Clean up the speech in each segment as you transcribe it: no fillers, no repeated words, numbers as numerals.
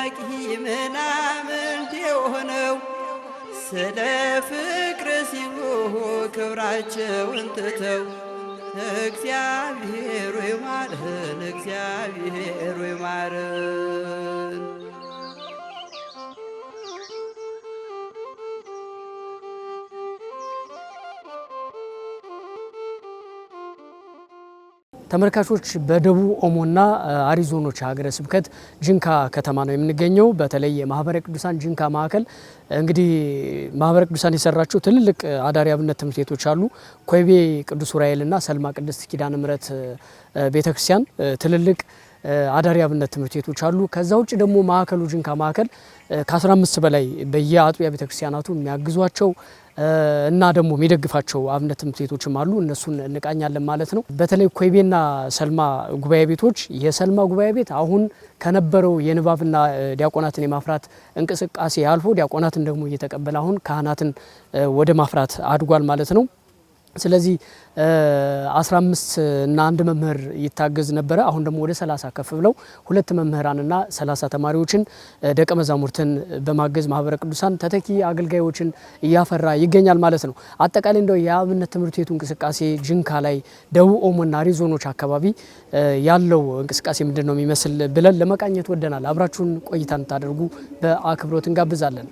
አጥማቂ ምናምን የሆነው ስለ ፍቅር ሲሉ ክብራቸውን ትተው እግዚአብሔር ይማረን እግዚአብሔር ይማረን። ተመልካቾች በደቡብ ኦሞና አሪዞኖች ሀገረ ስብከት ጅንካ ከተማ ነው የምንገኘው። በተለይ የማህበረ ቅዱሳን ጅንካ ማዕከል እንግዲህ ማህበረ ቅዱሳን የሰራቸው ትልልቅ አዳሪ አብነት ትምህርት ቤቶች አሉ። ኮይቤ ቅዱስ ኡራኤልና ሰልማ ቅድስት ኪዳነ ምሕረት ቤተክርስቲያን ትልልቅ አዳሪ አብነት ትምህርት ቤቶች አሉ። ከዛ ውጭ ደግሞ ማዕከሉ ጅንካ ማዕከል ከ15 በላይ በየአጥቢያ ቤተክርስቲያናቱ የሚያግዟቸው እና ደግሞ የሚደግፋቸው አብነት ትምህርት ቤቶችም አሉ። እነሱን እንቃኛለን ማለት ነው። በተለይ ኮይቤና ሰልማ ጉባኤ ቤቶች የሰልማ ጉባኤ ቤት አሁን ከነበረው የንባብና ዲያቆናትን የማፍራት እንቅስቃሴ አልፎ ዲያቆናትን ደግሞ እየተቀበለ አሁን ካህናትን ወደ ማፍራት አድጓል ማለት ነው። ስለዚህ 15 እና 1 መምህር ይታገዝ ነበረ። አሁን ደግሞ ወደ 30 ከፍ ብለው 2 መምህራንና 30 ተማሪዎችን ደቀ መዛሙርትን በማገዝ ማህበረ ቅዱሳን ተተኪ አገልጋዮችን እያፈራ ይገኛል ማለት ነው። አጠቃላይ እንደው የአብነት ትምህርት ቤቱ እንቅስቃሴ ጅንካ ላይ ደቡብ ኦሞና አሪዞኖች አካባቢ ያለው እንቅስቃሴ ምንድነው የሚመስል ብለን ለመቃኘት ወደናል። አብራችሁን ቆይታ እንድታደርጉ በአክብሮት እንጋብዛለን።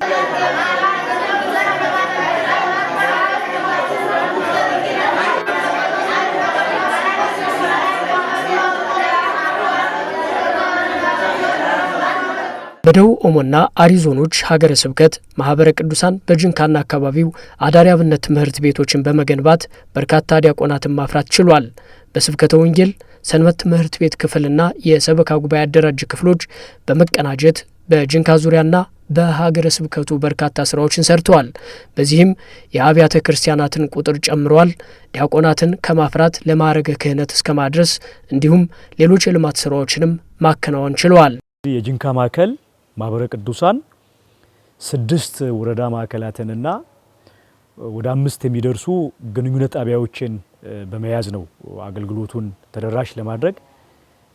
በደቡብ ኦሞና አሪዞኖች ሀገረ ስብከት ማህበረ ቅዱሳን በጅንካና አካባቢው አዳሪ አብነት ትምህርት ቤቶችን በመገንባት በርካታ ዲያቆናትን ማፍራት ችሏል። በስብከተ ወንጌል ሰንበት ትምህርት ቤት ክፍልና የሰበካ ጉባኤ አደራጅ ክፍሎች በመቀናጀት በጅንካ ዙሪያና በሀገረ ስብከቱ በርካታ ስራዎችን ሰርተዋል። በዚህም የአብያተ ክርስቲያናትን ቁጥር ጨምረዋል። ዲያቆናትን ከማፍራት ለማዕረገ ክህነት እስከ ማድረስ እንዲሁም ሌሎች የልማት ስራዎችንም ማከናወን ችለዋል። የጅንካ ማዕከል ማህበረ ቅዱሳን 6 ወረዳ ማዕከላትንና ወደ 5 የሚደርሱ ግንኙነት ጣቢያዎችን በመያዝ ነው አገልግሎቱን ተደራሽ ለማድረግ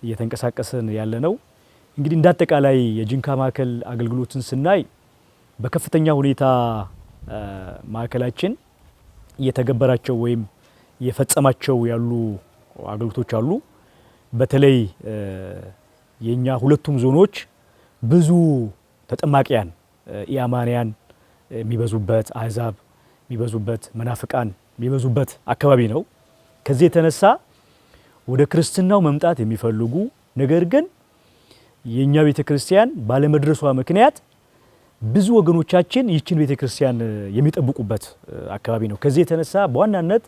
እየተንቀሳቀሰን ያለ ነው። እንግዲህ እንዳጠቃላይ የጅንካ ማዕከል አገልግሎትን ስናይ በከፍተኛ ሁኔታ ማዕከላችን እየተገበራቸው ወይም እየፈጸማቸው ያሉ አገልግሎቶች አሉ። በተለይ የኛ ሁለቱም ዞኖች ብዙ ተጠማቂያን ኢአማንያን የሚበዙበት አህዛብ የሚበዙበት መናፍቃን የሚበዙበት አካባቢ ነው። ከዚህ የተነሳ ወደ ክርስትናው መምጣት የሚፈልጉ ነገር ግን የኛ ቤተክርስቲያን ባለመድረሷ ምክንያት ብዙ ወገኖቻችን ይህችን ቤተክርስቲያን የሚጠብቁበት አካባቢ ነው። ከዚህ የተነሳ በዋናነት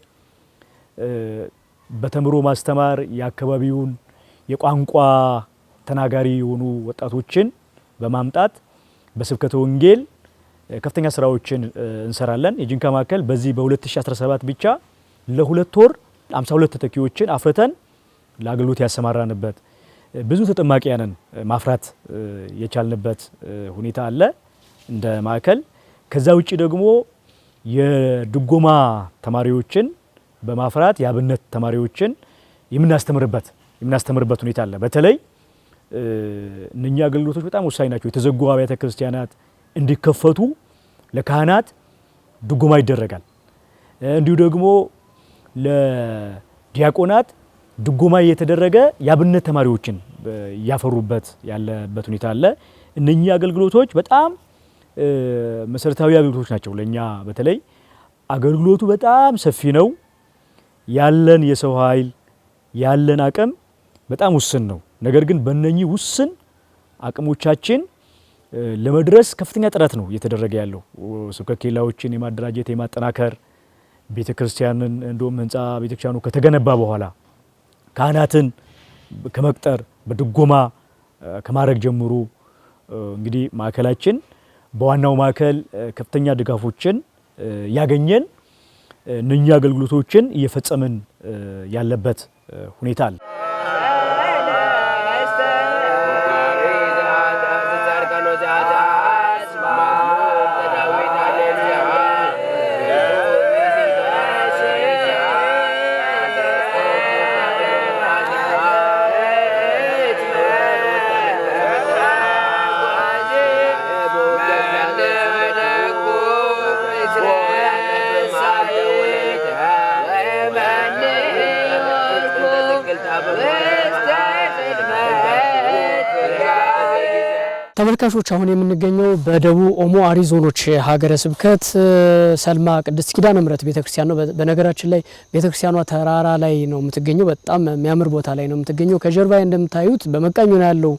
በተምሮ ማስተማር የአካባቢውን የቋንቋ ተናጋሪ የሆኑ ወጣቶችን በማምጣት በስብከተ ወንጌል ከፍተኛ ስራዎችን እንሰራለን። የጅንካ ማዕከል በዚህ በ2017 ብቻ ለ2 ወር 52 ተተኪዎችን አፍርተን ለአገልግሎት ያሰማራንበት ብዙ ተጠማቂያንን ማፍራት የቻልንበት ሁኔታ አለ እንደ ማዕከል። ከዛ ውጪ ደግሞ የድጎማ ተማሪዎችን በማፍራት የአብነት ተማሪዎችን የምናስተምርበት ሁኔታ አለ። በተለይ እነኛ አገልግሎቶች በጣም ወሳኝ ናቸው። የተዘጉ አብያተ ክርስቲያናት እንዲከፈቱ ለካህናት ድጎማ ይደረጋል። እንዲሁ ደግሞ ለዲያቆናት ድጎማ እየተደረገ የአብነት ተማሪዎችን ያፈሩበት ያለበት ሁኔታ አለ። እነኛ አገልግሎቶች በጣም መሰረታዊ አገልግሎቶች ናቸው። ለኛ በተለይ አገልግሎቱ በጣም ሰፊ ነው። ያለን የሰው ኃይል ያለን አቅም በጣም ውስን ነው። ነገር ግን በእነኚህ ውስን አቅሞቻችን ለመድረስ ከፍተኛ ጥረት ነው እየተደረገ ያለው። ስብከተ ኬላዎችን የማደራጀት የማጠናከር ቤተክርስቲያንን እንደውም ህንጻ ቤተክርስቲያኑ ከተገነባ በኋላ ካህናትን ከመቅጠር በድጎማ ከማድረግ ጀምሮ እንግዲህ ማዕከላችን በዋናው ማዕከል ከፍተኛ ድጋፎችን ያገኘን እነኛ አገልግሎቶችን እየፈጸምን ያለበት ሁኔታ አለ። ተመልካቾች አሁን የምንገኘው በደቡብ ኦሞ አሪ ዞኖች ሀገረ ስብከት ሰልማ ቅድስት ኪዳነ ምሕረት ቤተክርስቲያን ነው። በነገራችን ላይ ቤተክርስቲያኗ ተራራ ላይ ነው የምትገኘው። በጣም የሚያምር ቦታ ላይ ነው የምትገኘው። ከጀርባ እንደምታዩት በመቃኙ ነው ያለው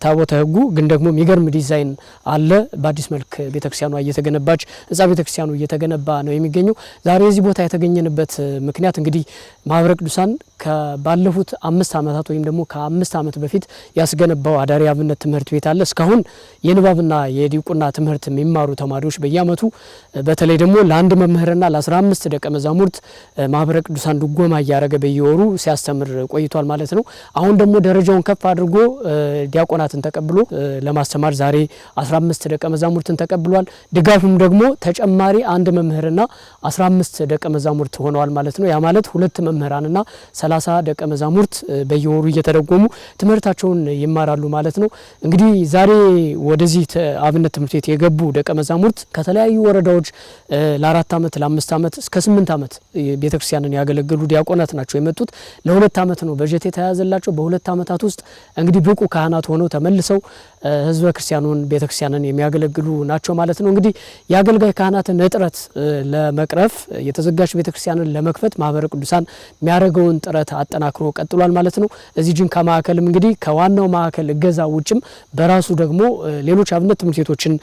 ታቦተ ሕጉ፣ ግን ደግሞ የሚገርም ዲዛይን አለ። በአዲስ መልክ ቤተክርስቲያኗ እየተገነባች ህንጻ ቤተክርስቲያኑ እየተገነባ ነው የሚገኘው። ዛሬ እዚህ ቦታ የተገኘንበት ምክንያት እንግዲህ ማህበረ ቅዱሳን ባለፉት 5 ዓመታት ወይም ደግሞ ከ5 ዓመት በፊት ያስገነባው አዳሪ አብነት ትምህርት ቤት አለ። እስካሁን የንባብና የዲቁና ትምህርት የሚማሩ ተማሪዎች በየአመቱ በተለይ ደግሞ ለአንድ መምህርና ለ15 ደቀ መዛሙርት ማህበረ ቅዱሳን ድጎማ እያደረገ በየወሩ ሲያስተምር ቆይቷል ማለት ነው። አሁን ደግሞ ደረጃውን ከፍ አድርጎ ዲያቆናትን ተቀብሎ ለማስተማር ዛሬ 15 ደቀ መዛሙርትን ተቀብሏል። ድጋፍም ደግሞ ተጨማሪ አንድ መምህርና 15 ደቀ መዛሙርት ሆነዋል ማለት ነው። ያ ማለት 2 መምህራንና 30 ደቀ መዛሙርት በየወሩ እየተደጎሙ ትምህርታቸውን ይማራሉ ማለት ነው። እንግዲህ ዛሬ ወደዚህ አብነት ትምህርት ቤት የገቡ ደቀ መዛሙርት ከተለያዩ ወረዳዎች ለ4 ዓመት ለ5 ዓመት እስከ 8 ዓመት ቤተክርስቲያንን ያገለገሉ ዲያቆናት ናቸው የመጡት። ለ2 ዓመት ነው በጀት የተያዘላቸው። በ2 ዓመታት ውስጥ እንግዲህ ብቁ ካህናት ሆነው ተመልሰው ህዝበ ክርስቲያኑን ቤተክርስቲያንን የሚያገለግሉ ናቸው ማለት ነው። እንግዲህ የአገልጋይ ካህናትን እጥረት ለመቅረፍ የተዘጋች ቤተክርስቲያንን ለመክፈት ማህበረ ቅዱሳን የሚያደርገውን ጥረት አጠናክሮ ቀጥሏል ማለት ነው። እዚህ ጅንካ ማዕከልም እንግዲህ ከዋናው ማዕከል እገዛ ውጭም በራሱ ደግሞ ሌሎች አብነት ትምህርት ቤቶችን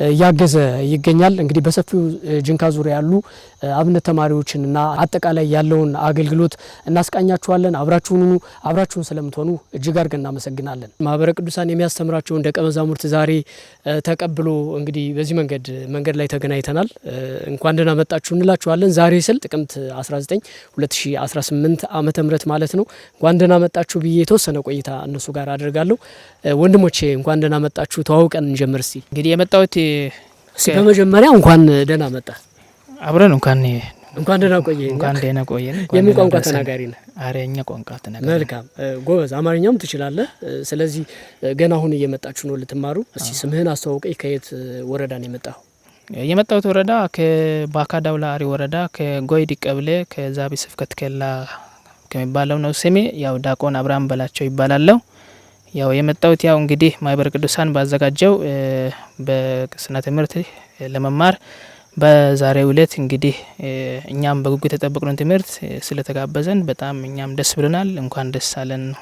እያገዘ ይገኛል። እንግዲህ በሰፊው ጅንካ ዙሪያ ያሉ አብነት ተማሪዎችንና አጠቃላይ ያለውን አገልግሎት እናስቃኛችኋለን። አብራችሁን ስለምትሆኑ እጅግ አድርገን እናመሰግናለን። ማህበረ ቅዱሳን የሚያስተምራቸውን ደቀ መዛሙርት ዛሬ ተቀብሎ እንግዲህ በዚህ መንገድ ላይ ተገናኝተናል። እንኳን ደህና መጣችሁ እንላችኋለን። ዛሬ ስል ጥቅምት 19 2018 ዓመተ ምህረት ማለት ነው። እንኳን ደህና መጣችሁ ብዬ የተወሰነ ቆይታ እነሱ ጋር አደርጋለሁ። ወንድሞቼ እንኳን ደህና መጣችሁ። ተዋውቀን እንጀምር እስቲ። እንግዲህ የመጣሁት በመጀመሪያ እንኳን ደህና መጣ። አብረን እንኳን ደህና ቆየ። እንኳን ደህና ቆየ። የምን ቋንቋ ተናጋሪ ነህ? አረኛ ቋንቋ ተናጋሪ። መልካም ጎበዝ፣ አማርኛም ትችላለህ። ስለዚህ ገና አሁን እየመጣችሁ ነው ልትማሩ። እስቲ ስምህን አስተዋውቀኝ። ከየት ወረዳ ነው የመጣው? የመጣሁት ወረዳ ከባካ ዳውላ አሪ ወረዳ ከጎይዲ ቀበሌ ከዛቢ ስብከት ከላ ከሚባለው ነው ስሜ። ያው ዲያቆን አብርሃም በላቸው ይባላለሁ። ያው የመጣሁት ያው እንግዲህ ማህበረ ቅዱሳን ባዘጋጀው በቅስና ትምህርት ለመማር በዛሬው ዕለት እንግዲህ እኛም በጉጉት የተጠበቅነው ትምህርት ስለተጋበዘን በጣም እኛም ደስ ብሎናል። እንኳን ደስ አለን ነው።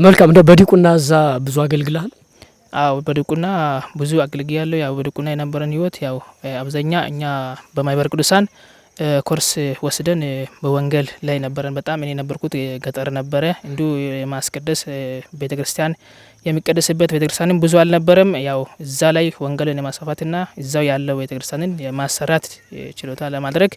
መልካም። እንደው በዲቁና እዛ ብዙ አገልግለሃል? አዎ በዲቁና ብዙ አገልግያለሁ። ያው በዲቁና የነበረን ህይወት ያው አብዛኛ እኛ በማህበረ ቅዱሳን ኮርስ ወስደን በወንጌል ላይ ነበረን። በጣም እኔ ነበርኩት ገጠር ነበረ። እንዲሁ የማስቀደስ ቤተክርስቲያን የሚቀደስበት ቤተክርስቲያንም ብዙ አልነበረም። ያው እዛ ላይ ወንጌልን የማስፋፋትና እዛው ያለው ቤተክርስቲያንን የማሰራት ችሎታ ለማድረግ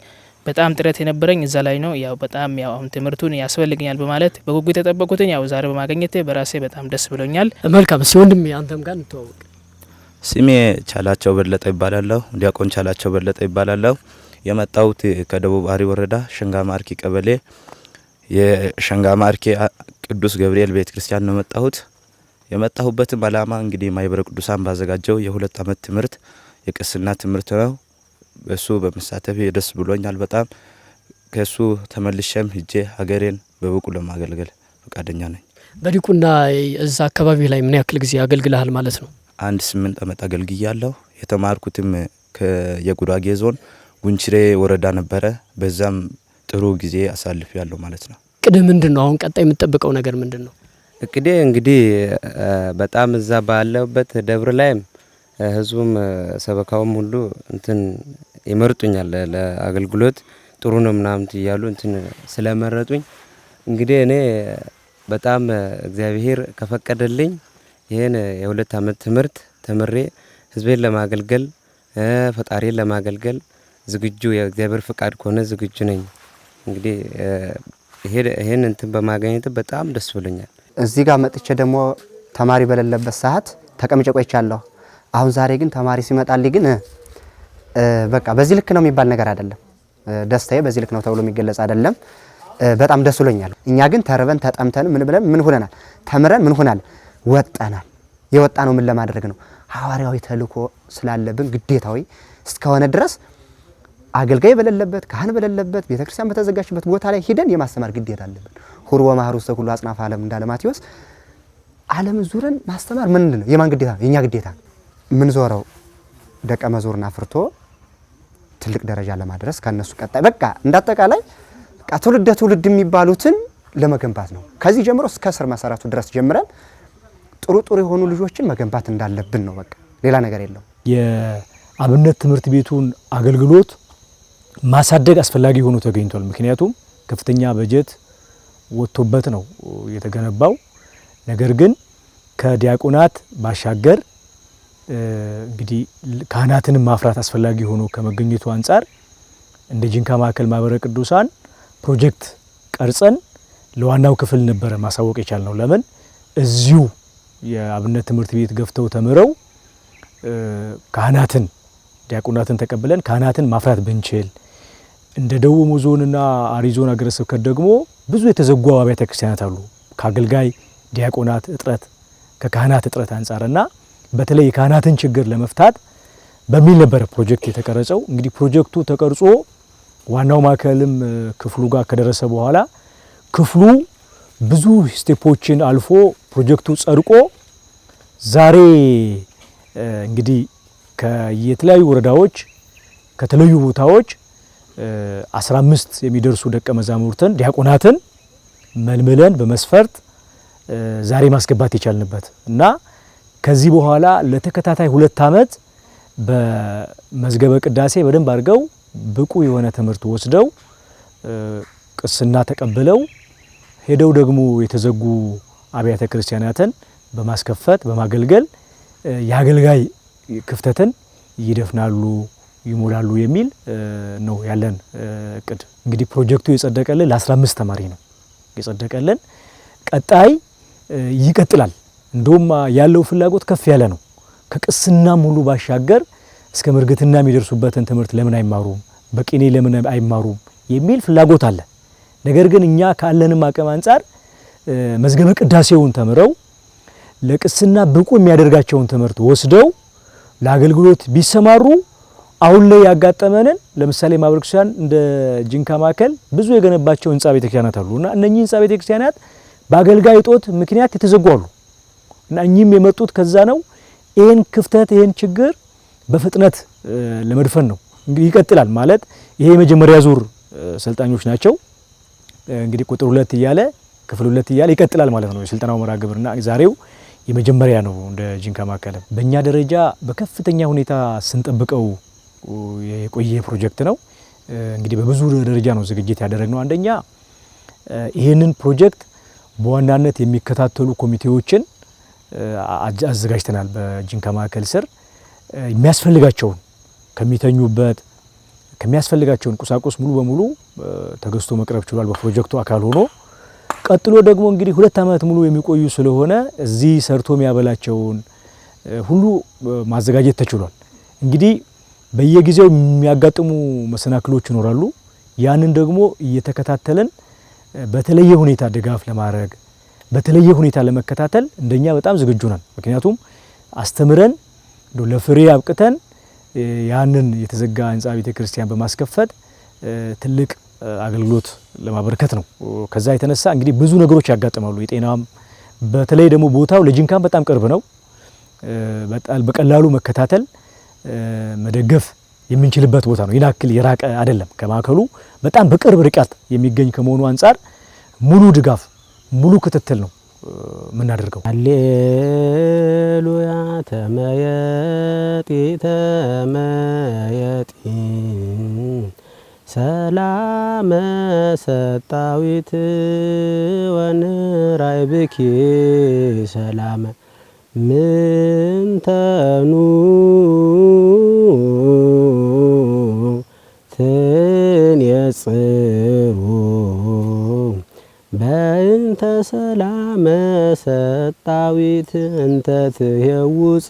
በጣም ጥረት የነበረኝ እዛ ላይ ነው። ያው በጣም ያው አሁን ትምህርቱን ያስፈልገኛል በማለት በጉጉት የተጠበቁትን ያው ዛሬ በማግኘቴ በራሴ በጣም ደስ ብሎኛል። መልካም። እስኪ ወንድሜ አንተም ጋር እንተዋወቅ። ስሜ ቻላቸው በለጠ ይባላለሁ። ዲያቆን ቻላቸው በለጠ ይባላለሁ። የመጣሁት ከደቡብ አሪ ወረዳ ሸንጋ ማርኪ ቀበሌ የሸንጋ ማርኪ ቅዱስ ገብርኤል ቤተክርስቲያን ነው የመጣሁት። የመጣሁበትም አላማ እንግዲህ ማህበረ ቅዱሳን ባዘጋጀው የ2 ዓመት ትምህርት የቅስና ትምህርት ነው። በሱ በመሳተፍ ደስ ብሎኛል በጣም። ከሱ ተመልሼም ሂጄ ሀገሬን በብቁ ለማገልገል ፈቃደኛ ነኝ። በዲቁና እዛ አካባቢ ላይ ምን ያክል ጊዜ አገልግለሃል ማለት ነው? 8 ዓመት አገልግያለሁ። የተማርኩትም የጉራጌ ዞን ጉንችሬ ወረዳ ነበረ። በዛም ጥሩ ጊዜ አሳልፍ ያለው ማለት ነው። ቅድም ምንድነው? አሁን ቀጣይ የምትጠብቀው ነገር ምንድነው? እቅዴ እንግዲህ በጣም እዛ ባለውበት ደብር ላይም ህዝቡም ሰበካውም ሁሉ እንትን ይመርጡኛል ለአገልግሎት ጥሩ ነው ምናምን እያሉ እንትን ስለመረጡኝ እንግዲህ እኔ በጣም እግዚአብሔር ከፈቀደልኝ ይሄን የ2 ዓመት ትምህርት ተምሬ ህዝቤን ለማገልገል ፈጣሪን ለማገልገል ዝግጁ የእግዚአብሔር ፍቃድ ከሆነ ዝግጁ ነኝ። እንግዲህ ይሄን እንትን በማግኘት በጣም ደስ ብሎኛል። እዚህ ጋር መጥቼ ደግሞ ተማሪ በሌለበት ሰዓት ተቀምጬ ቆይቻለሁ። አሁን ዛሬ ግን ተማሪ ሲመጣልኝ ግን በቃ በዚህ ልክ ነው የሚባል ነገር አይደለም። ደስታዬ በዚህ ልክ ነው ተብሎ የሚገለጽ አይደለም። በጣም ደስ ብሎኛል። እኛ ግን ተርበን ተጠምተን ምን ብለን ምን ሆነናል? ተምረን ምን ሆናል? ወጣናል። የወጣ ነው ምን ለማድረግ ነው? ሐዋርያዊ ተልእኮ ስላለብን ግዴታዊ እስከሆነ ድረስ አገልጋይ በሌለበት ካህን በሌለበት ቤተክርስቲያን በተዘጋጅበት ቦታ ላይ ሄደን የማስተማር ግዴታ አለብን። ሁሩ ወማህሩ ውስተ ኩሉ አጽናፈ ዓለም እንዳለ ማቴዎስ ዓለም ዙረን ማስተማር ምንድነው? የማን ግዴታ? የኛ ግዴታ። ምን ዞረው ደቀ መዝሙርን አፍርቶ ትልቅ ደረጃ ለማድረስ ከነሱ ቀጣይ በቃ እንዳጠቃላይ በቃ ትውልድ የሚባሉትን ለመገንባት ነው። ከዚህ ጀምሮ እስከ ስር መሰረቱ ድረስ ጀምረን ጥሩ የሆኑ ልጆችን መገንባት እንዳለብን ነው። በቃ ሌላ ነገር የለው። የአብነት ትምህርት ቤቱን አገልግሎት ማሳደግ አስፈላጊ ሆኖ ተገኝቷል። ምክንያቱም ከፍተኛ በጀት ወጥቶበት ነው የተገነባው። ነገር ግን ከዲያቆናት ባሻገር እንግዲህ ካህናትን ማፍራት አስፈላጊ ሆኖ ከመገኘቱ አንፃር እንደ ጂንካ ማዕከል ማህበረ ቅዱሳን ፕሮጀክት ቀርጸን ለዋናው ክፍል ነበረ ማሳወቅ የቻልነው። ለምን እዚሁ የአብነት ትምህርት ቤት ገፍተው ተምረው ካህናትን ዲያቆናትን ተቀብለን ካህናትን ማፍራት ብንችል፣ እንደ ደቡብ ኦሞ ዞንና አሪዞን ሀገረ ስብከት ደግሞ ብዙ የተዘጉ አብያተ ክርስቲያናት አሉ ከአገልጋይ ዲያቆናት እጥረት ከካህናት እጥረት አንፃርና በተለይ የካህናትን ችግር ለመፍታት በሚል ነበር ፕሮጀክት የተቀረጸው። እንግዲህ ፕሮጀክቱ ተቀርጾ ዋናው ማዕከልም ክፍሉ ጋር ከደረሰ በኋላ ክፍሉ ብዙ ስቴፖችን አልፎ ፕሮጀክቱ ጸድቆ ዛሬ እንግዲህ ከየተለያዩ ወረዳዎች ከተለያዩ ቦታዎች 15 የሚደርሱ ደቀ መዛሙርትን ዲያቆናትን መልምለን በመስፈርት ዛሬ ማስገባት የቻልንበት እና ከዚህ በኋላ ለተከታታይ 2 ዓመት በመዝገበ ቅዳሴ በደንብ አድርገው ብቁ የሆነ ትምህርት ወስደው ቅስና ተቀብለው ሄደው ደግሞ የተዘጉ አብያተ ክርስቲያናትን በማስከፈት በማገልገል የአገልጋይ ክፍተትን ይደፍናሉ ይሞላሉ የሚል ነው ያለን እቅድ። እንግዲህ ፕሮጀክቱ የጸደቀልን ለ15 ተማሪ ነው የጸደቀልን። ቀጣይ ይቀጥላል። እንደውም ያለው ፍላጎት ከፍ ያለ ነው። ከቅስናም ሁሉ ባሻገር እስከ ምርግትና የሚደርሱበትን ትምህርት ለምን አይማሩም፣ በቅኔ ለምን አይማሩም የሚል ፍላጎት አለ። ነገር ግን እኛ ካለንም አቅም አንፃር መዝገበ ቅዳሴውን ተምረው ለቅስና ብቁ የሚያደርጋቸውን ትምህርት ወስደው ለአገልግሎት ቢሰማሩ አሁን ላይ ያጋጠመንን ለምሳሌ ማህበረ ቅዱሳን እንደ ጂንካ ማዕከል ብዙ የገነባቸው ህንጻ ቤተክርስቲያናት አሉና እነኚህ ህንጻ ቤተክርስቲያናት በአገልጋይ ጦት ምክንያት የተዘጉ አሉ እና እኚህም የመጡት ከዛ ነው። ይሄን ክፍተት ይሄን ችግር በፍጥነት ለመድፈን ነው እንግዲህ ይቀጥላል ማለት ይሄ የመጀመሪያ ዙር ሰልጣኞች ናቸው። እንግዲህ ቁጥር 2 እያለ ክፍል 2 እያለ ይቀጥላል ማለት ነው የስልጠናው መርሃ ግብርና ዛሬው የመጀመሪያ ነው። እንደ ጂንካ ማዕከል በእኛ ደረጃ በከፍተኛ ሁኔታ ስንጠብቀው የቆየ ፕሮጀክት ነው። እንግዲህ በብዙ ደረጃ ነው ዝግጅት ያደረግነው። አንደኛ ይሄንን ፕሮጀክት በዋናነት የሚከታተሉ ኮሚቴዎችን አዘጋጅተናል። በጂንካ ማዕከል ስር የሚያስፈልጋቸውን ከሚተኙበት ከሚያስፈልጋቸውን ቁሳቁስ ሙሉ በሙሉ ተገዝቶ መቅረብ ችሏል በፕሮጀክቱ አካል ሆኖ። ቀጥሎ ደግሞ እንግዲህ 2 ዓመት ሙሉ የሚቆዩ ስለሆነ እዚህ ሰርቶ የሚያበላቸውን ሁሉ ማዘጋጀት ተችሏል። እንግዲህ በየጊዜው የሚያጋጥሙ መሰናክሎች ይኖራሉ። ያንን ደግሞ እየተከታተለን በተለየ ሁኔታ ድጋፍ ለማድረግ በተለየ ሁኔታ ለመከታተል እንደኛ በጣም ዝግጁ ነን። ምክንያቱም አስተምረን ለፍሬ አብቅተን ያንን የተዘጋ ህንጻ ቤተክርስቲያን በማስከፈት ትልቅ አገልግሎት ለማበረከት ነው። ከዛ የተነሳ እንግዲህ ብዙ ነገሮች ያጋጥማሉ። የጤናም በተለይ ደግሞ ቦታው ለጂንካም በጣም ቅርብ ነው። በቀላሉ መከታተል መደገፍ የምንችልበት ቦታ ነው። ይናክል የራቀ አይደለም። ከማዕከሉ በጣም በቅርብ ርቀት የሚገኝ ከመሆኑ አንፃር ሙሉ ድጋፍ ሙሉ ክትትል ነው የምናደርገው። ሃሌሉያ ተመየጢ ተመየጢ ሰላመ ሰጣዊት ወንራይ ብኪ ሰላመ ምንተኑ ትንየጽሩ በእንተ ሰላመ ሰጣዊት እንተ ትሄውፅ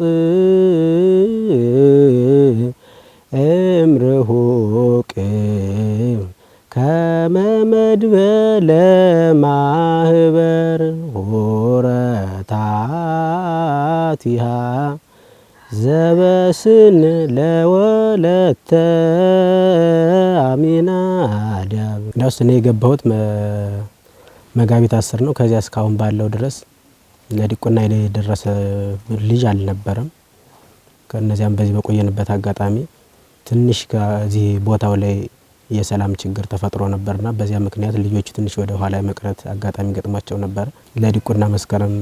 እምርሁቅ ከመ መድበለ ማህበር ሆረታቲሃ ዘበስን ለወለተ አሚናዳብ። እንዳውስ እኔ የገባሁት መጋቢት 10 ነው። ከዚያ እስካሁን ባለው ድረስ ለዲቁና የደረሰ ልጅ አልነበረም። ከነዚያም በዚህ በቆየንበት አጋጣሚ ትንሽ ከዚህ ቦታው ላይ የሰላም ችግር ተፈጥሮ ነበርና በዚያ ምክንያት ልጆቹ ትንሽ ወደ ኋላ መቅረት አጋጣሚ ገጥሟቸው ነበር። ለዲቁና መስከረም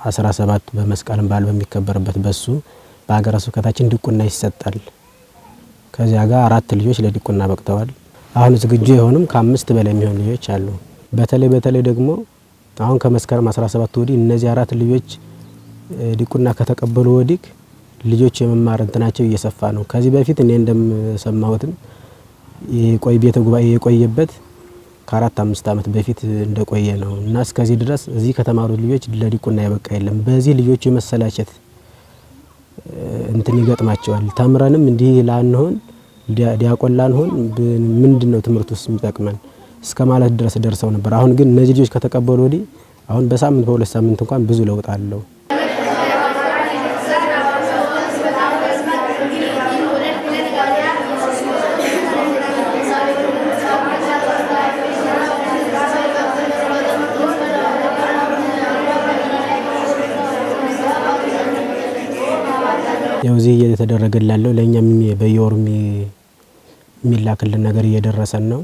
17 በመስቀልም በዓል በሚከበርበት በሱ በሀገረ ስብከታችን ዲቁና ይሰጣል። ከዚያ ጋር 4 ልጆች ለዲቁና በቅተዋል። አሁን ዝግጁ የሆኑም ከ5 በላይ የሚሆኑ ልጆች አሉ። በተለይ ደግሞ አሁን ከመስከረም 17 ወዲህ እነዚህ 4 ልጆች ዲቁና ከተቀበሉ ወዲህ ልጆች የመማር እንትናቸው እየሰፋ ነው። ከዚህ በፊት እኔ እንደምሰማሁትም የቆይ ቤተ ጉባኤ የቆየበት ከ4-5 ዓመት በፊት እንደቆየ ነው እና እስከዚህ ድረስ እዚህ ከተማሩ ልጆች ለዲቁና ያበቃ የለም። በዚህ ልጆች የመሰላቸት እንትን ይገጥማቸዋል። ተምረንም እንዲህ ላንሆን ዲያቆን ላንሆን ምንድነው ትምህርት ውስጥ የሚጠቅመን እስከ ማለት ድረስ ደርሰው ነበር። አሁን ግን እነዚህ ልጆች ከተቀበሉ ወዲህ አሁን በሳምንት በ2 ሳምንት እንኳን ብዙ ለውጥ አለው። ያው እዚህ እየተደረገላለው ለኛም በየወሩ የሚላክልን ነገር እየደረሰን ነው።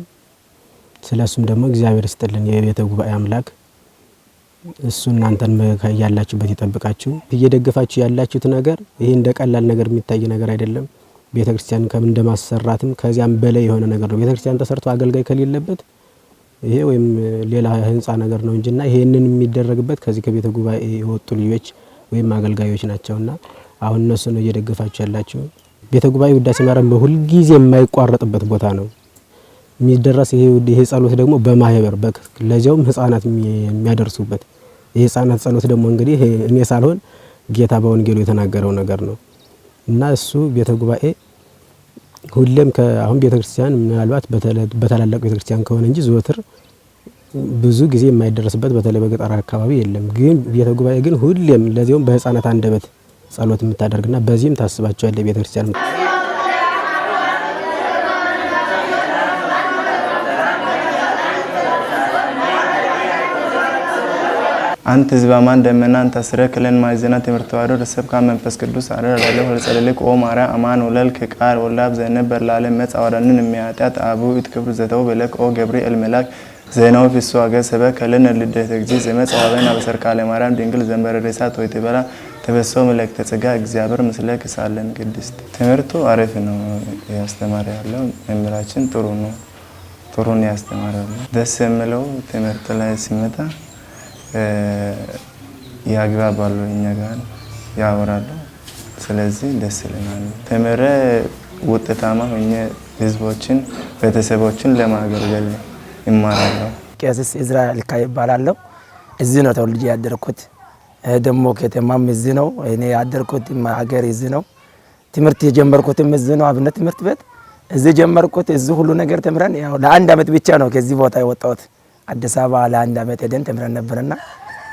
ስለሱም ደግሞ እግዚአብሔር ይስጥልን የቤተ ጉባኤ አምላክ እሱ እናንተን ያላችሁበት ይጠብቃችሁ። እየደገፋችሁ ያላችሁት ነገር ይሄ እንደ ቀላል ነገር የሚታይ ነገር አይደለም። ቤተክርስቲያን ከምን እንደማሰራትም ከዚያም በላይ የሆነ ነገር ነው። ቤተክርስቲያን ተሰርቶ አገልጋይ ከሌለበት ይሄ ወይም ሌላ ህንጻ ነገር ነው እንጂና ይሄንን የሚደረግበት ከዚህ ከቤተ ጉባኤ የወጡ ልጆች ወይም አገልጋዮች ናቸውና አሁን እነሱ ነው እየደገፋችሁ ያላችሁ። ቤተ ጉባኤ ውዳሴ ማርያም በሁል ጊዜ የማይቋረጥበት ቦታ ነው የሚደረስ። ይሄ ጸሎት ደግሞ በማህበር ለዚያውም ህፃናት የሚያደርሱበት ይሄ ህፃናት ጸሎት ደግሞ እንግዲህ እኔ ሳልሆን ጌታ በወንጌሉ የተናገረው ነገር ነው እና እሱ ቤተ ጉባኤ ሁሌም አሁን ቤተክርስቲያን ምናልባት በተላላቅ ቤተክርስቲያን ከሆነ እንጂ ዘወትር ብዙ ጊዜ የማይደረስበት በተለይ በገጠር አካባቢ የለም። ግን ቤተ ጉባኤ ግን ሁሌም ለዚያውም በህፃናት አንደበት ጸሎት የምታደርግና በዚህም ታስባቸው ያለ ቤተክርስቲያን አንተ ዝባማን ደመናን ተስረክለን ማይዘና ትምህርት ተዋዶ ረሰብካ መንፈስ ቅዱስ አረ ረለ ወልጸለልክ ኦ ማርያ አማን ወለልክ ቃል ወላብ ዘነበር ላለ መጻወራንን የሚያጣት አቡ ይትክብር ዘተው በለክ ኦ ገብርኤል መልአክ ዘናው ፍሱ አገሰበ ከለን ልደተ እግዚእ ዘመጻወበና በሰርካለ ማርያም ድንግል ዘንበረ ሬሳት ወይ ተበላ ተበሰው መልእክተ ጸጋ እግዚአብሔር ምስለክ ሳለን ቅድስት። ትምህርቱ አሪፍ ነው ያስተማረ ያለው መምህራችን ጥሩ ነው ያስተማራሉ። ደስ የሚለው ትምህርት ላይ ሲመጣ ያግባባሉ፣ እኛ ጋር ያወራሉ። ስለዚህ ደስ ይለናል። ተምረ ውጤታማ ሆኜ ህዝቦችን ቤተሰቦችን ለማገልገል ይማራለሁ። ቄስ ኢዝራኤል ይባላለሁ። እዚህ ነው ተወልጄ ያደረኩት። ደግሞ ከተማም እዚህ ነው እኔ ያደረኩት። ሀገር እዚህ ነው። ትምህርት የጀመርኩትም እዚህ ነው። አብነት ትምህርት ቤት እዚህ ጀመርኩት። እዚህ ሁሉ ነገር ተምረን ያው ለ1 አመት ብቻ ነው ከዚህ ቦታ የወጣሁት። አዲስ አበባ ለ1 አመት ሄደን ተምረን ነበርና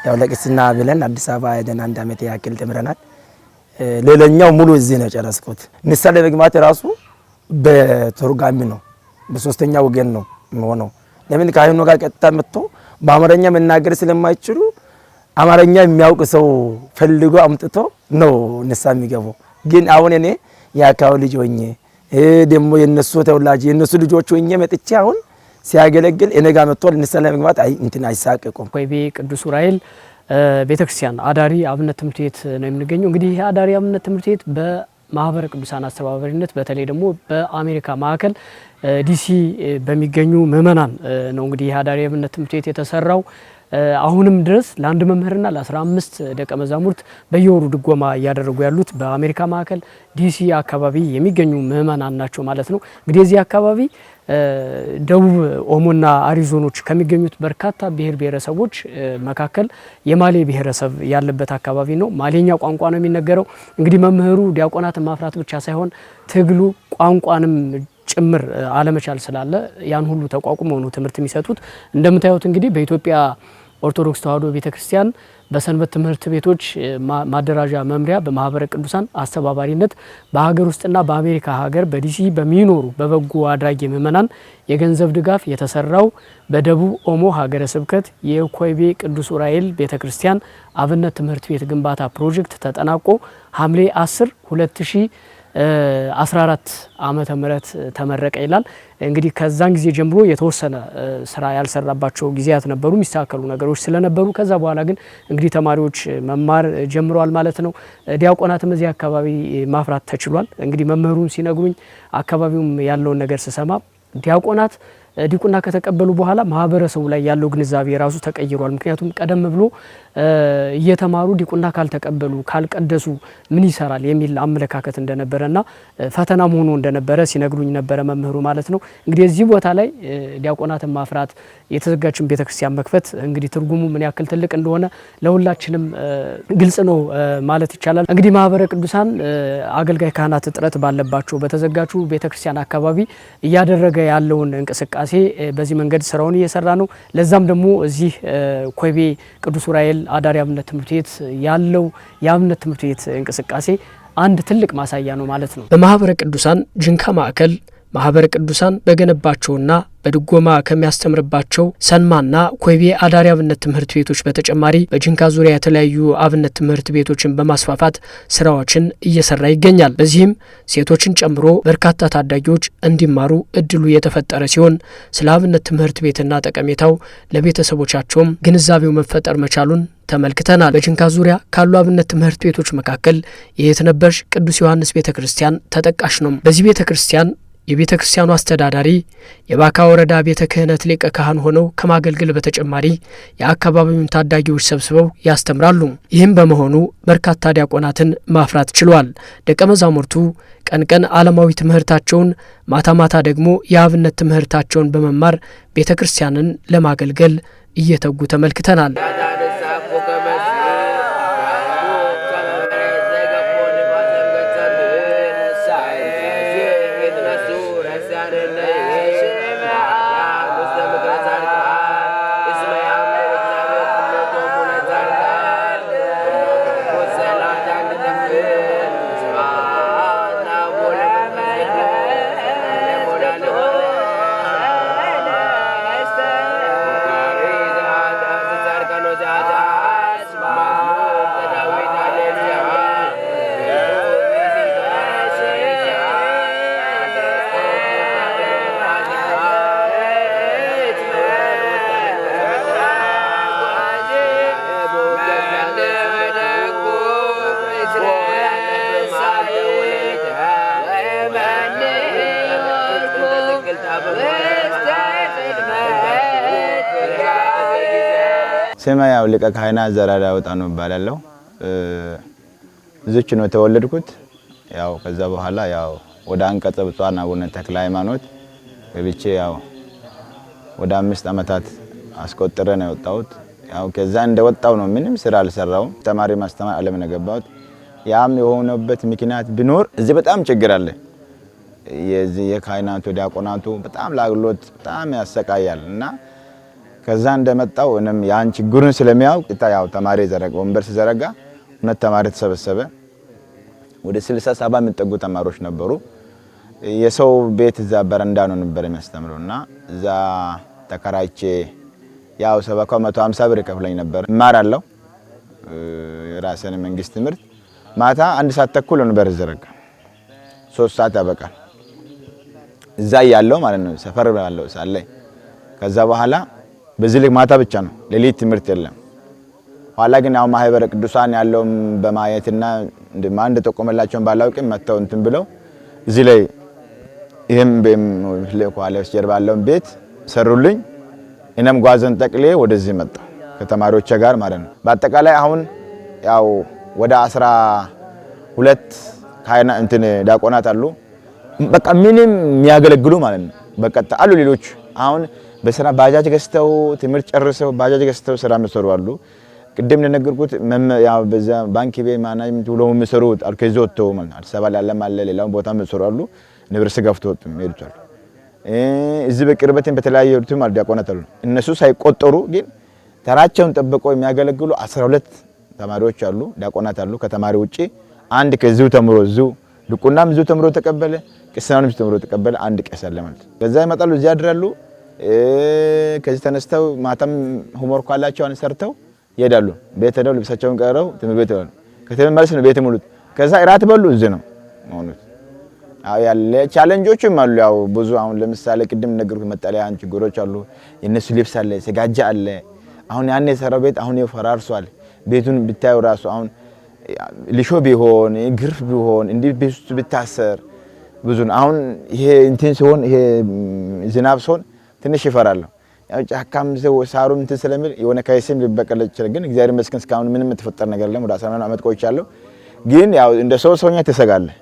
ያው ለቅስና ብለን አዲስ አበባ ሄደን 1 አመት ያክል ተምረናል። ሌላኛው ሙሉ እዚህ ነው ጨረስኩት። ንስሐ ለመግባት ራሱ በተርጓሚ ነው፣ በሶስተኛ ወገን ነው የሚሆነው። ለምን ካህኑ ጋር ቀጥታ መጥቶ በአማርኛ መናገር ስለማይችሉ አማርኛ የሚያውቅ ሰው ፈልጎ አምጥቶ ነው ንስሐ የሚገባው። ግን አሁን እኔ የአካባቢ ልጅ ሆኜ ደግሞ የነሱ ተወላጅ የነሱ ልጆች ሆኜ መጥቼ አሁን ሲያገለግል እኔ ጋር መጥቶ ንስሐ ለመግባት እንትን አይሳቀቁም። ኮይቤ ቅዱስ ዑራኤል ቤተክርስቲያን አዳሪ አብነት ትምህርት ቤት ነው የምንገኘው። እንግዲህ ይሄ አዳሪ አብነት ትምህርት ቤት በማህበረ ቅዱሳን አስተባባሪነት በተለይ ደግሞ በአሜሪካ ማዕከል ዲሲ በሚገኙ ምእመናን ነው እንግዲህ ይሄ አዳሪ አብነት ትምህርት ቤት የተሰራው። አሁንም ድረስ ለአንድ መምህርና ለ15 ደቀ መዛሙርት በየወሩ ድጎማ እያደረጉ ያሉት በአሜሪካ ማዕከል ዲሲ አካባቢ የሚገኙ ምእመናን ናቸው ማለት ነው። እንግዲህ እዚህ አካባቢ ደቡብ ኦሞና አሪዞኖች ከሚገኙት በርካታ ብሔር ብሔረሰቦች መካከል የማሌ ብሔረሰብ ያለበት አካባቢ ነው። ማሌኛ ቋንቋ ነው የሚነገረው። እንግዲህ መምህሩ ዲያቆናትን ማፍራት ብቻ ሳይሆን ትግሉ ቋንቋንም ጭምር አለመቻል ስላለ ያን ሁሉ ተቋቁመው ነው ትምህርት የሚሰጡት። እንደምታዩት እንግዲህ በኢትዮጵያ ኦርቶዶክስ ተዋሕዶ ቤተክርስቲያን በሰንበት ትምህርት ቤቶች ማደራጃ መምሪያ በማህበረ ቅዱሳን አስተባባሪነት በሀገር ውስጥና በአሜሪካ ሀገር በዲሲ በሚኖሩ በበጎ አድራጊ ምእመናን የገንዘብ ድጋፍ የተሰራው በደቡብ ኦሞ ሀገረ ስብከት የኮይቤ ቅዱስ ዑራኤል ቤተክርስቲያን አብነት ትምህርት ቤት ግንባታ ፕሮጀክት ተጠናቆ ሐምሌ 10 2014 ዓመተ ምህረት ተመረቀ ይላል። እንግዲህ ከዛን ጊዜ ጀምሮ የተወሰነ ስራ ያልሰራባቸው ጊዜያት ነበሩ፣ የሚስተካከሉ ነገሮች ስለነበሩ ከዛ በኋላ ግን እንግዲህ ተማሪዎች መማር ጀምረዋል ማለት ነው። ዲያቆናትም እዚህ አካባቢ ማፍራት ተችሏል። እንግዲህ መምህሩን ሲነግሩኝ አካባቢውም ያለውን ነገር ስሰማ ዲያቆናት ዲቁና ከተቀበሉ በኋላ ማህበረሰቡ ላይ ያለው ግንዛቤ ራሱ ተቀይሯል። ምክንያቱም ቀደም ብሎ እየተማሩ ዲቁና ካልተቀበሉ ካልቀደሱ ምን ይሰራል የሚል አመለካከት እንደነበረና ፈተናም ሆኖ እንደነበረ ሲነግሩኝ ነበረ መምህሩ ማለት ነው። እንግዲህ እዚህ ቦታ ላይ ዲያቆናትን ማፍራት የተዘጋችን ቤተክርስቲያን መክፈት እንግዲህ ትርጉሙ ምን ያክል ትልቅ እንደሆነ ለሁላችንም ግልጽ ነው ማለት ይቻላል። እንግዲህ ማህበረ ቅዱሳን አገልጋይ ካህናት እጥረት ባለባቸው በተዘጋጁ ቤተክርስቲያን አካባቢ እያደረገ ያለውን እንቅስቃሴ በዚህ መንገድ ስራውን እየሰራ ነው። ለዛም ደግሞ እዚህ ኮይቤ ቅዱስ ዑራኤል አዳሪ አብነት ትምህርት ቤት ያለው የአብነት ትምህርት ቤት እንቅስቃሴ አንድ ትልቅ ማሳያ ነው ማለት ነው። በማህበረ ቅዱሳን ጅንካ ማዕከል ማህበረ ቅዱሳን በገነባቸውና በድጎማ ከሚያስተምርባቸው ሰንማና ኮይቤ አዳሪ አብነት ትምህርት ቤቶች በተጨማሪ በጅንካ ዙሪያ የተለያዩ አብነት ትምህርት ቤቶችን በማስፋፋት ስራዎችን እየሰራ ይገኛል። በዚህም ሴቶችን ጨምሮ በርካታ ታዳጊዎች እንዲማሩ እድሉ የተፈጠረ ሲሆን ስለ አብነት ትምህርት ቤትና ጠቀሜታው ለቤተሰቦቻቸውም ግንዛቤው መፈጠር መቻሉን ተመልክተናል። በጅንካ ዙሪያ ካሉ አብነት ትምህርት ቤቶች መካከል የየትነበርሽ ቅዱስ ዮሐንስ ቤተክርስቲያን ተጠቃሽ ነው። በዚህ ቤተክርስቲያን የቤተ ክርስቲያኑ አስተዳዳሪ የባካ ወረዳ ቤተ ክህነት ሊቀ ካህን ሆነው ከማገልገል በተጨማሪ የአካባቢውን ታዳጊዎች ሰብስበው ያስተምራሉ። ይህም በመሆኑ በርካታ ዲያቆናትን ማፍራት ችሏል። ደቀ መዛሙርቱ ቀን ቀን ዓለማዊ ትምህርታቸውን፣ ማታ ማታ ደግሞ የአብነት ትምህርታቸውን በመማር ቤተ ክርስቲያንን ለማገልገል እየተጉ ተመልክተናል። ስሜ ያው ሊቀ ካህናት ዘራዳ ወጣ ነው እባላለሁ። እዚች ነው የተወለድኩት። ያው ከዛ በኋላ ያው ወደ አንቀጸ ብፁዓን አቡነ ተክለ ሃይማኖት ገብቼ ያው ወደ 5 ዓመታት አስቆጥሬ ነው የወጣሁት። ያው ከዛ እንደወጣው ነው ምንም ስራ አልሰራውም። ተማሪ ማስተማር ዓለም ነው ገባሁት። ያም የሆነበት ምክንያት ቢኖር እዚህ በጣም ችግር አለ። የዚህ የካህናቱ ዲያቆናቱ በጣም ለአገልግሎት በጣም ያሰቃያል እና ከዛ እንደመጣው እንም ያን ችግሩን ስለሚያውቅ ያው ተማሪ ዘረጋ ወንበር ሲዘረጋ ሁለት ተማሪ ተሰበሰበ። ወደ 67 የሚጠጉ ተማሪዎች ነበሩ። የሰው ቤት እዛ በረንዳ ነው ነበር የሚያስተምሩና እዛ ተከራይቼ ያው ሰበካው 150 ብር ከፍለኝ ነበር። እማራለሁ የራሴን መንግስት ትምህርት ማታ 1 ሰዓት ተኩል ወንበር ዘረጋ 3 ሰዓት ያበቃል። እዛ ያለው ማለት ነው ሰፈር ያለው ሳለ ከዛ በኋላ በዚህ ልክ ማታ ብቻ ነው ሌሊት ትምህርት የለም። ኋላ ግን ያው ማህበረ ቅዱሳን ያለው በማየትና እንደማን እንደተቆመላቸውን ባላውቅም መተው እንትን ብለው እዚህ ላይ ይሄም ለኳለስ ጀርባ ያለው ቤት ሰሩልኝ። እኔም ጓዘን ጠቅሌ ወደዚህ መጣ ከተማሪዎች ጋር ማለት ነው። በአጠቃላይ አሁን ያው ወደ 12 ካህና እንትን ዲያቆናት አሉ። በቃ ምንም የሚያገለግሉ ማለት ነው። በቀጣ አሉ ሌሎች አሁን በስራ ባጃጅ ገዝተው ትምህርት ጨርሰው ባጃጅ ገዝተው ስራ መስሩ አሉ። ቅድም እንደነገርኩት ያው በዛ ባንክ ቤት ማናጅመንት ብለው መስሩት አልከዞቶ ማለት አዲስ አበባ ያለ ማለ ሌላው ቦታ መስሩ አሉ። ንብረት ገፍተው ይሄዱታል። እዚህ በቅርበትን በተለያየ ሩቱም ዲያቆናት አሉ። እነሱ ሳይቆጠሩ ግን ተራቸውን ጠብቀው የሚያገለግሉ 12 ተማሪዎች አሉ፣ ዲያቆናት አሉ። ከተማሪ ውጪ አንድ ከዚሁ ተምሮ እዚሁ ድቁናም እዚሁ ተምሮ ተቀበለ፣ ቅስናንም እዚሁ ተምሮ ተቀበለ አንድ ቄስ አለ ማለት ነው። ከዛ ይመጣሉ፣ እዚያ ያድራሉ። ከዚህ ተነስተው ማታም ሆምወርክ አላቸው ሰርተው ይሄዳሉ። ቤት ሄደው ልብሳቸውን ቀረው ትምህርት ቤት ይሄዳሉ። ከተመለሱ መልስ ነው ቤት ሙሉት። ከዛ እራት በሉ እዚህ ነው ማለት ያለ ቻሌንጆችም አሉ። ያው ብዙ አሁን ለምሳሌ ቅድም ነገርኩት መጠለያ ችግሮች አሉ። የነሱ ልብስ አለ፣ ስጋጃ አለ። አሁን ያኔ የሰራው ቤት አሁን ይፈራርሷል። ቤቱን ብታዩ ራሱ አሁን ልሾ ቢሆን ግርፍ ቢሆን እንዲህ ቤት ውስጥ ብታሰር ብዙ ነው። አሁን ይሄ እንትን ሲሆን ይሄ ዝናብ ሲሆን ትንሽ ይፈራል። ያው ጫካም ዘው ሳሩም እንትን ስለሚል የሆነ ከይስም ሊበቀል ይችላል። ግን እግዚአብሔር ይመስገን እስካሁን ምንም የተፈጠረ ነገር የለም። ወደ 11 ዓመት ቆይቻለሁ። ግን ያው እንደ ሰውኛ ትሰጋለህ።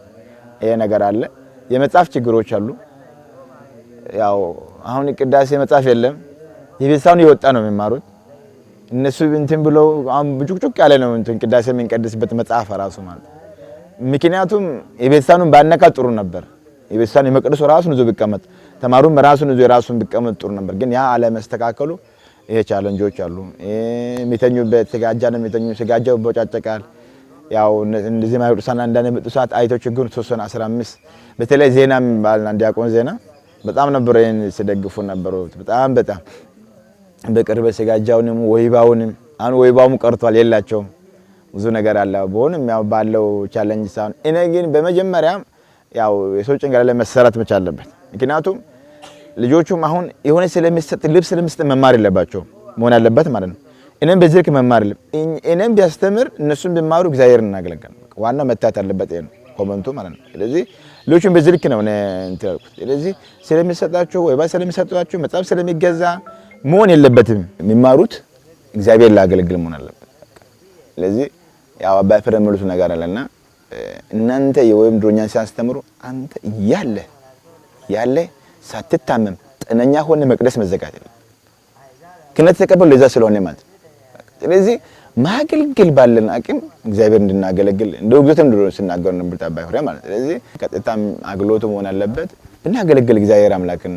ይሄ ነገር አለ። የመጻፍ ችግሮች አሉ። ያው አሁን ቅዳሴ መጻፍ የለም። የቤተሰቡን እየወጣ ነው የሚማሩት እነሱ እንትን ብለው አሁን ቡጭቅጭቅ ያለ ነው እንትን ቅዳሴ የምንቀድስበት መጽሐፍ ራሱ ማለት። ምክንያቱም የቤተሰቡን ባነካ ጥሩ ነበር። የቤተሰቡን የመቅደሱ ራሱን ይዞ ቢቀመጥ ተማሩም ራሱን ይዞ የራሱን ቢቀመጥ ጥሩ ነበር። ግን ያ አለመስተካከሉ ይሄ ቻሌንጆች አሉ። የሚተኙበት ስጋጃ ነው የሚተኙ፣ ስጋጃው በጫጨቃል። ያው እንደዚህ ማይወዱሳና እንደነመጡ ሰዓት አይቶ ችግሩ 315 በተለይ ዜና ባልና ዲያቆን ዜና በጣም ነበር ይሄን ሲደግፉ ነበር። በጣም በቅርብ ስጋጃውንም ወይባውንም አሁን ወይባውም ቀርቷል የላቸውም። ብዙ ነገር አለ። በሆነም ያው ባለው ቻሌንጅ ሳይሆን እኔ ግን በመጀመሪያ ያው የሰው ጭንቅላት ላይ መሰራት መቻል አለበት። ምክንያቱም ልጆቹም አሁን የሆነ ስለሚሰጥ ልብስ ስለሚሰጥ መማር የለባቸውም መሆን አለበት ማለት ነው። እኔም በዚህ ከመማር እኔም ቢያስተምር እነሱም ቢማሩ እግዚአብሔርን እናገለግል። ዋናው መታት አለበት ይሄ ነው ኮመንቱ ማለት ነው። ስለዚህ ልጆቹም በዚህ ልክ ነው እንትን ያልኩት። ስለዚህ ስለሚሰጣቸው ወይ ስለሚሰጣቸው መጽሐፍ ስለሚገዛ መሆን የለበትም። የሚማሩት እግዚአብሔር ላገለግል መሆን አለበት። ስለዚህ ያው አባ ፍሬም የሚሉት ነገር አለና እናንተ የወይም ድሮኛን ሲያስተምሩ አንተ ያለ ሳትታመም ጤነኛ ሆነ መቅደስ መዘጋት የለም። ክህነት ተቀበል ለዛ ስለሆነ ማለት። ስለዚህ ማገልገል ባለን አቅም እግዚአብሔር እንድናገለግል እንደው እግዚአብሔርም ድሮ ሲናገር ነበር አባ ፍሬም ማለት። ስለዚህ ቀጥታም አገልግሎቱ መሆን አለበት። ብናገለግል እግዚአብሔር አምላክን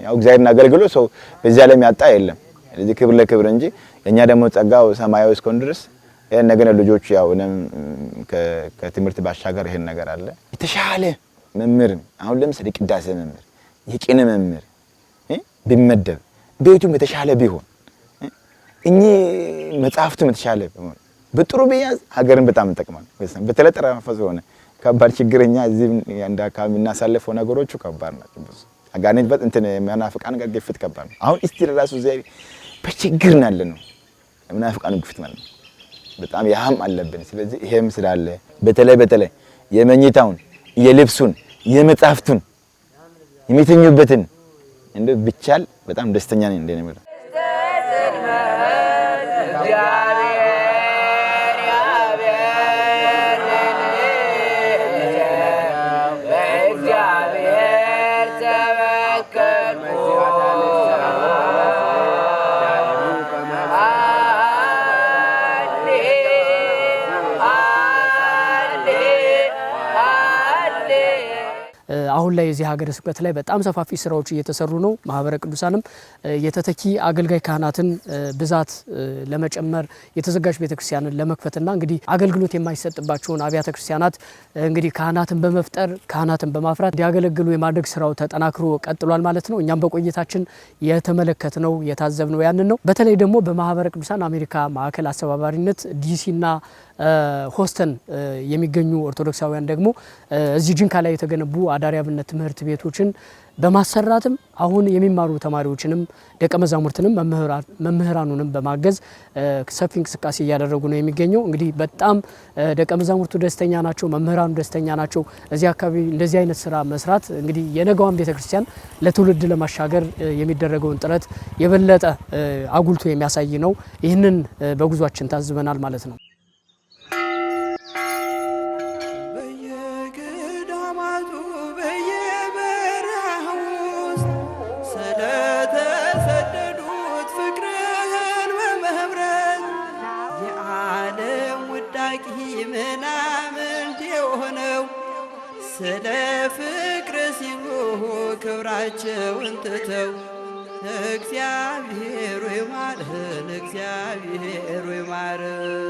ያው እግዚአብሔርን አገልግሎ ሰው በዚህ ዓለም ያጣ የለም። ስለዚህ ክብር ለክብር እንጂ እኛ ደግሞ ጸጋው ሰማያዊ እስከሆነ ድረስ ይሄን ነገር ልጆች ያው ከትምህርት ባሻገር ይሄን ነገር አለ። የተሻለ መምህር አሁን ለምሳሌ ቅዳሴ መምህር፣ የቅኔ መምህር ቢመደብ ቤቱም የተሻለ ቢሆን መጽሐፍቱም የተሻለ ቢሆን በጥሩ ቢያዝ ሀገርን በጣም እንጠቅማለን። በተለጠረ መንፈስ ሆነ ከባድ ችግረኛ እዚህ እንደ አካባቢ እናሳልፈው ነገሮቹ ከባድ ናቸው። ብዙ አጋንንት እንትን መናፍቃን ጋር ግፍት ከባድ ነው። አሁን እስቲ ራሱ ዘይ በችግር ነው ያለነው መናፍቃን ግፍት ማለት ነው። በጣም ያም አለብን። ስለዚህ ይሄም ስላለ በተለይ የመኝታውን፣ የልብሱን፣ የመጽሐፍቱን፣ የሚተኙበትን እንደ ብቻል በጣም ደስተኛ ነኝ እንደኔ ማለት አሁን ላይ የዚህ ሀገረ ስብከት ላይ በጣም ሰፋፊ ስራዎች እየተሰሩ ነው። ማህበረ ቅዱሳንም የተተኪ አገልጋይ ካህናትን ብዛት ለመጨመር የተዘጋጅ ቤተክርስቲያንን ለመክፈትና እንግዲህ አገልግሎት የማይሰጥባቸውን አብያተ ክርስቲያናት እንግዲህ ካህናትን በመፍጠር ካህናትን በማፍራት እንዲያገለግሉ የማድረግ ስራው ተጠናክሮ ቀጥሏል ማለት ነው። እኛም በቆይታችን የተመለከትነው የታዘብነው ያንን ነው። በተለይ ደግሞ በማህበረ ቅዱሳን አሜሪካ ማዕከል አስተባባሪነት ዲሲና ሆስተን የሚገኙ ኦርቶዶክሳውያን ደግሞ እዚህ ጅንካ ላይ የተገነቡ አዳሪ አብነት ትምህርት ቤቶችን በማሰራትም አሁን የሚማሩ ተማሪዎችንም ደቀ መዛሙርትንም መምህራኑንም በማገዝ ሰፊ እንቅስቃሴ እያደረጉ ነው የሚገኘው። እንግዲህ በጣም ደቀ መዛሙርቱ ደስተኛ ናቸው፣ መምህራኑ ደስተኛ ናቸው። እዚህ አካባቢ እንደዚህ አይነት ስራ መስራት እንግዲህ የነገዋን ቤተክርስቲያን ለትውልድ ለማሻገር የሚደረገውን ጥረት የበለጠ አጉልቶ የሚያሳይ ነው። ይህንን በጉዟችን ታዝበናል ማለት ነው። ስለ ፍቅር ሲሉ ክብራቸውን ትተው እግዚአብሔር ሆይ ማረን፣ እግዚአብሔር ሆይ ማረን።